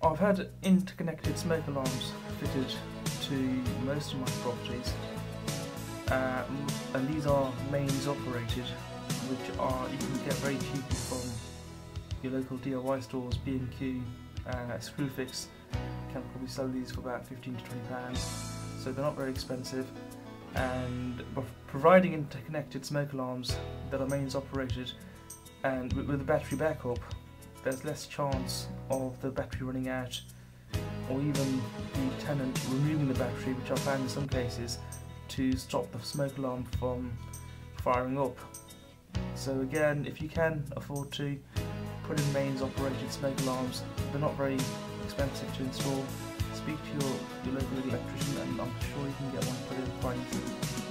I've had interconnected smoke alarms fitted to most of my properties, and these are mains operated, which are you can get very cheaply from your local DIY stores. B&Q, Screwfix can probably sell these for about £15 to £20, so they're not very expensive. And providing interconnected smoke alarms that are mains operated and with a battery backup, there's less chance of the battery running out, or even the tenant removing the battery, which I found in some cases to stop the smoke alarm from firing up. So again, if you can afford to put in mains operated smoke alarms, they're not very expensive to install. Speak to your local electrician and I'm sure you can get one put in quite easily.